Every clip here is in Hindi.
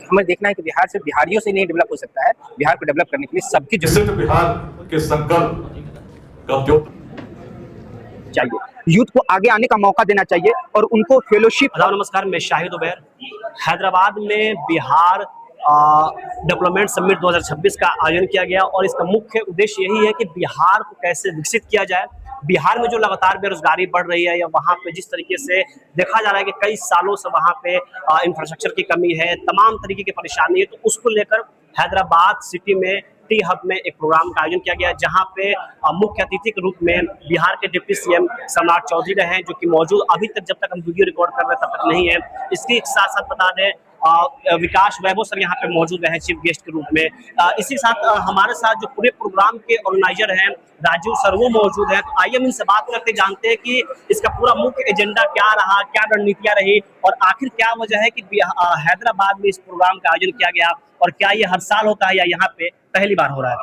हमें देखना है कि बिहार सिर्फ बिहारियों से नहीं डेवलप हो सकता है, बिहार को डेवलप करने के लिए सबकी जरूरत बिहार के संकल्प का चाहिए। यूथ को आगे आने का मौका देना चाहिए और उनको फेलोशिप। नमस्कार, मैं शाहिद उबैर। हैदराबाद में बिहार डेवलपमेंट समिट 2026 का आयोजन किया गया और इसका मुख्य उद्देश्य यही है कि बिहार को कैसे विकसित किया जाए। बिहार में जो लगातार बेरोजगारी बढ़ रही है या वहाँ पे जिस तरीके से देखा जा रहा है कि कई सालों से वहाँ पे इंफ्रास्ट्रक्चर की कमी है, तमाम तरीके की परेशानी है, तो उसको लेकर हैदराबाद सिटी में टी हब में एक प्रोग्राम का आयोजन किया गया, जहां पे मुख्य अतिथि के रूप में बिहार के डिप्टी सीएम सम्राट चौधरी रहे हैं, जो कि मौजूद अभी तक जब तक हम वीडियो रिकॉर्ड कर रहे हैं तब तक नहीं है। इसके साथ साथ बता दें विकास वैभव सर यहाँ पे मौजूद रहे चीफ गेस्ट के रूप में। इसी साथ हमारे साथ जो पूरे प्रोग्राम के ऑर्गेनाइजर हैं राजीव सर, वो मौजूद है। तो आइए हम इनसे बात करके जानते हैं कि इसका पूरा मुख्य एजेंडा क्या रहा, क्या रणनीतियां रही और आखिर क्या वजह है कि हैदराबाद में इस प्रोग्राम का आयोजन किया गया और क्या ये हर साल होता है या यहाँ पे पहली बार हो रहा है।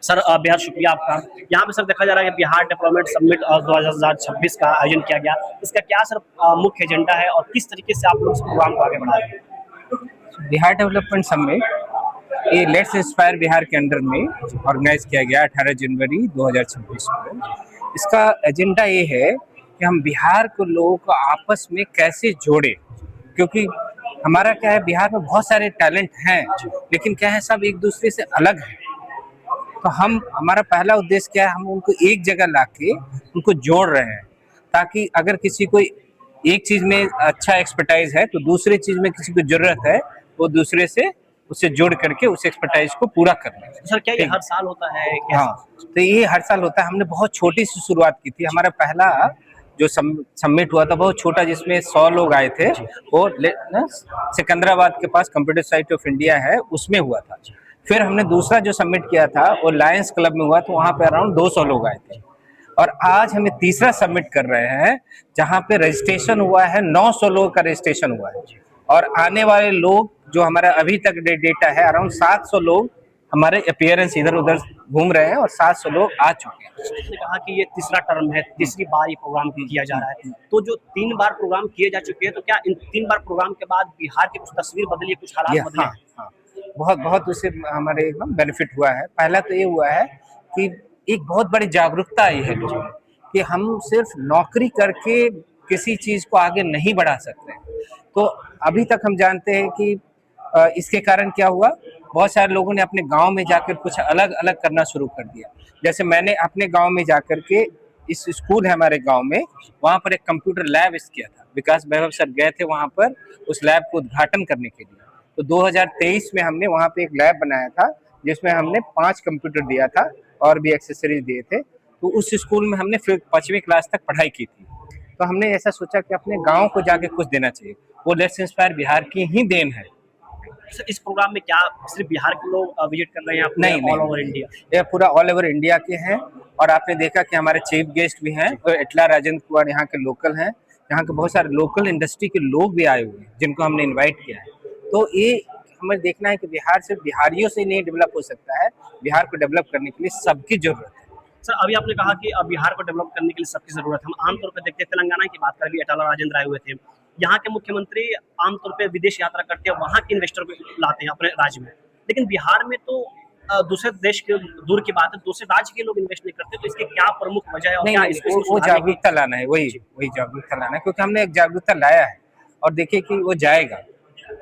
सर बेहद शुक्रिया आपका। यहाँ पे सर देखा जा रहा है कि बिहार डेवलपमेंट समिट 2026 का आयोजन किया गया, इसका क्या सर मुख्य एजेंडा है और किस तरीके से आप लोग इस प्रोग्राम को आगे बढ़ा रहे हैं। बिहार डेवलपमेंट समिट ये लेट्स इंस्पायर बिहार के अंडर में ऑर्गेनाइज किया गया 18 जनवरी 2026 को। इसका एजेंडा ये है कि हम बिहार को लोगों को आपस में कैसे जोड़े, क्योंकि हमारा क्या है, बिहार में बहुत सारे टैलेंट हैं लेकिन क्या है, सब एक दूसरे से अलग है। तो हमारा पहला उद्देश्य क्या है, हम उनको एक जगह लाके उनको जोड़ रहे हैं, ताकि अगर किसी को एक चीज में अच्छा एक्सपर्टाइज है तो दूसरे चीज में किसी को जरूरत है, वो दूसरे से उससे जोड़ करके उस एक्सपर्टाइज को पूरा कर लें। सर क्या ये हर साल होता है? हाँ, तो ये हर साल होता है। हमने बहुत छोटी सी शुरुआत की थी। हमारा पहला जो समिट हुआ था बहुत छोटा, जिसमें 100 लोग आए थे, वो सिकंदराबाद के पास कंप्यूटर साइट ऑफ इंडिया है, उसमें हुआ था। फिर हमने दूसरा जो समिट किया था वो लायंस क्लब में हुआ, तो वहाँ पे अराउंड 200 लोग आए थे। और आज हमें तीसरा सबमिट कर रहे हैं जहाँ पे रजिस्ट्रेशन हुआ है, 900 लोगों का रजिस्ट्रेशन हुआ है और आने वाले लोग जो हमारा अभी तक डेटा है अराउंड 700 लोग हमारे अपीयरेंस इधर उधर घूम रहे हैं और 700 लोग आ चुके हैं। आपने कहा कि ये तीसरा टर्म है, तीसरी बार ये प्रोग्राम किया जा रहा है, तो जो 3 बार प्रोग्राम किए जा चुके हैं, तो क्या इन 3 बार प्रोग्राम के बाद बिहार की कुछ तस्वीर बदली, कुछ हालात बदले? हाँ, बहुत उससे हमारे एकदम बेनिफिट हुआ है। पहला तो ये हुआ है कि एक बहुत बड़ी जागरूकता आई है लोगों में कि हम सिर्फ नौकरी करके किसी चीज को आगे नहीं बढ़ा सकते। तो अभी तक हम जानते हैं कि इसके कारण क्या हुआ, बहुत सारे लोगों ने अपने गांव में जाकर कुछ अलग अलग करना शुरू कर दिया। जैसे मैंने अपने गांव में जाकर के, इस स्कूल है हमारे गांव में, वहां पर एक कंप्यूटर लैब किया था। विकास वैभव सर गए थे वहां पर उस लैब को उद्घाटन करने के लिए। तो 2023 में हमने वहां पे एक लैब बनाया था जिसमें हमने 5 कंप्यूटर दिया था और भी एक्सेसरीज दिए थे। तो उस स्कूल में हमने फिर 5वीं क्लास तक पढ़ाई की थी। तो हमने ऐसा सोचा कि अपने गांव को जाके कुछ देना चाहिए। वो लेट्स इंस्पायर बिहार की ही देन है। इस प्रोग्राम में क्या सिर्फ बिहार के लोग विजिट कर रहे हैं? नहीं, ऑल ओवर इंडिया? ये पूरा ऑल ओवर इंडिया के हैं। और आपने देखा कि हमारे चीफ गेस्ट भी हैं, तो इटला राजेंद्र कुमार यहाँ के लोकल हैं। यहाँ के बहुत सारे लोकल इंडस्ट्री के लोग भी आए हुए हैं जिनको हमने इन्वाइट किया है। तो ये हमें देखना है कि बिहार सिर्फ बिहारियों से नहीं डेवलप हो सकता है, बिहार को डेवलप करने के लिए सबकी जरूरत है। सर अभी आपने कहा कि बिहार को डेवलप करने के लिए सबकी जरूरत है। हम आमतौर पर देखते हैं, तेलंगाना की बात करें, अटल राजेंद्र आए हुए थे। यहाँ के मुख्यमंत्री आमतौर पर विदेश यात्रा करते हैं, वहाँ के इन्वेस्टर को लाते हैं अपने राज्य में, लेकिन बिहार में तो दूसरे देश के दूर की बात है, दूसरे राज्य के लोग इन्वेस्ट नहीं करते। तो इसकी क्या प्रमुख वजह है और क्या इसको वो जागरूकता लाना है, वही जागरूकता लाना है, क्योंकि हमने एक जागरूकता लाया है और देखिए कि वो जाएगा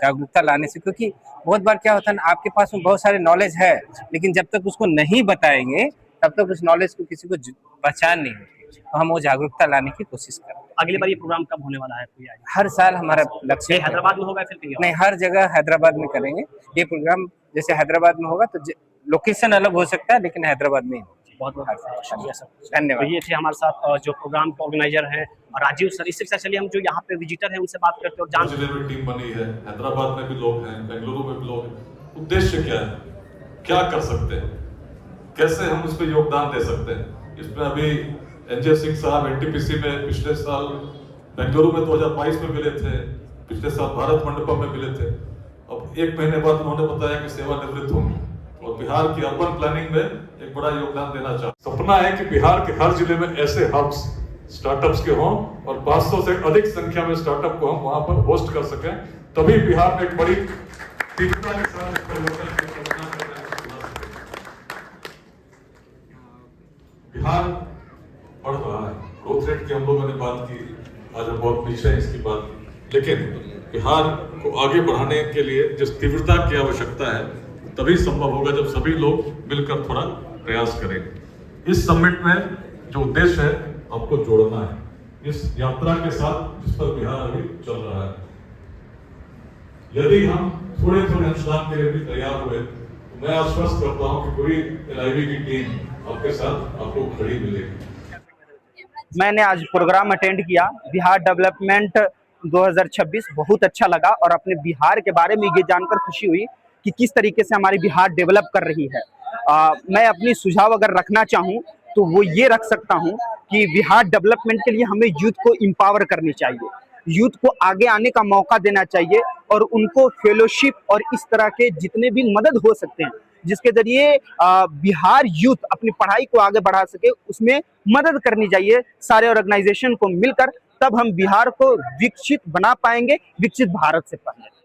जागरूकता लाने से। क्योंकि बहुत बार क्या होता है ना, आपके पास में बहुत सारे नॉलेज है लेकिन जब तक उसको नहीं बताएंगे तब तक उस नॉलेज को किसी को पहचान नहीं होती। तो हम वो जागरूकता लाने की कोशिश करें। अगली बार ये प्रोग्राम कब होने वाला है? हर साल हमारा लक्ष्य हैदराबाद में होगा? फिर नहीं, हर जगह हैदराबाद में करेंगे ये प्रोग्राम। जैसे हैदराबाद में होगा तो लोकेशन अलग हो सकता है, लेकिन हैदराबाद में ही होगा। बहुत बहुत शुक्रिया सर, धन्यवाद। तो ये थे हमारे साथ जो प्रोग्राम के ऑर्गेनाइजर हैं राजीव सर। इससे चलिए हम जो यहाँ पे विजिटर हैं उनसे बात करते हैं और जानते हैं। जिले में टीम बनी है, हैदराबाद में भी लोग हैं, बेंगलुरु में भी लोग हैं। उद्देश्य क्या है, क्या कर सकते हैं, कैसे हम उस पर योगदान दे सकते हैं? इसमें अभी एनजे सिंह साहब एनटीपीसी में पिछले साल बेंगलुरु में 2022 में मिले थे, पिछले साल भारत मंडपम में मिले थे। अब 1 महीने बाद उन्होंने बताया कि सेवानिवृत्त होंगे और बिहार की अर्बन प्लानिंग में एक बड़ा योगदान देना चाहते। सपना है कि बिहार के हर जिले में ऐसे हब्स स्टार्टअप्स के हों और 500 से अधिक संख्या में स्टार्टअप को हम वहां पर होस्ट कर सकें, तभी बिहार में एक बड़ी तीव्रता के साथ इस परिवर्तन की कल्पना करने में सुधार सकें। बिहार बढ़ रहा है, ग्रोथ रेट की हम लोगों ने बात की, आज हम बहुत पीछे हैं इसकी बात, लेकिन बिहार को आगे बढ़ाने के लिए जिस तीव्रता की आवश्यकता है तभी संभव होगा जब सभी लोग मिलकर थोड़ा प्रयास करेंगे। इस समिट में जो उद्देश्य है आपको जोड़ना है इस यात्रा के साथ जिस पर बिहार अभी चल रहा है। यदि हम थोड़े थोड़े अंशदान के लिए भी तैयार हुए तो मैं आश्वस्त करता हूं कि पूरी एनआईवी की टीम आपके साथ आपको खड़ी मिलेगी। मैंने आज प्रोग्राम अटेंड किया, बिहार डेवलपमेंट 2026 बहुत अच्छा लगा और अपने बिहार के बारे में ये जानकर खुशी हुई कि किस तरीके से हमारी बिहार डेवलप कर रही है। मैं अपनी सुझाव अगर रखना चाहूँ तो वो ये रख सकता हूँ कि बिहार डेवलपमेंट के लिए हमें यूथ को एम्पावर करनी चाहिए, यूथ को आगे आने का मौका देना चाहिए और उनको फेलोशिप और इस तरह के जितने भी मदद हो सकते हैं जिसके जरिए बिहार यूथ अपनी पढ़ाई को आगे बढ़ा सके उसमें मदद करनी चाहिए सारे ऑर्गेनाइजेशन को मिलकर। तब हम बिहार को विकसित बना पाएंगे, विकसित भारत से पहले।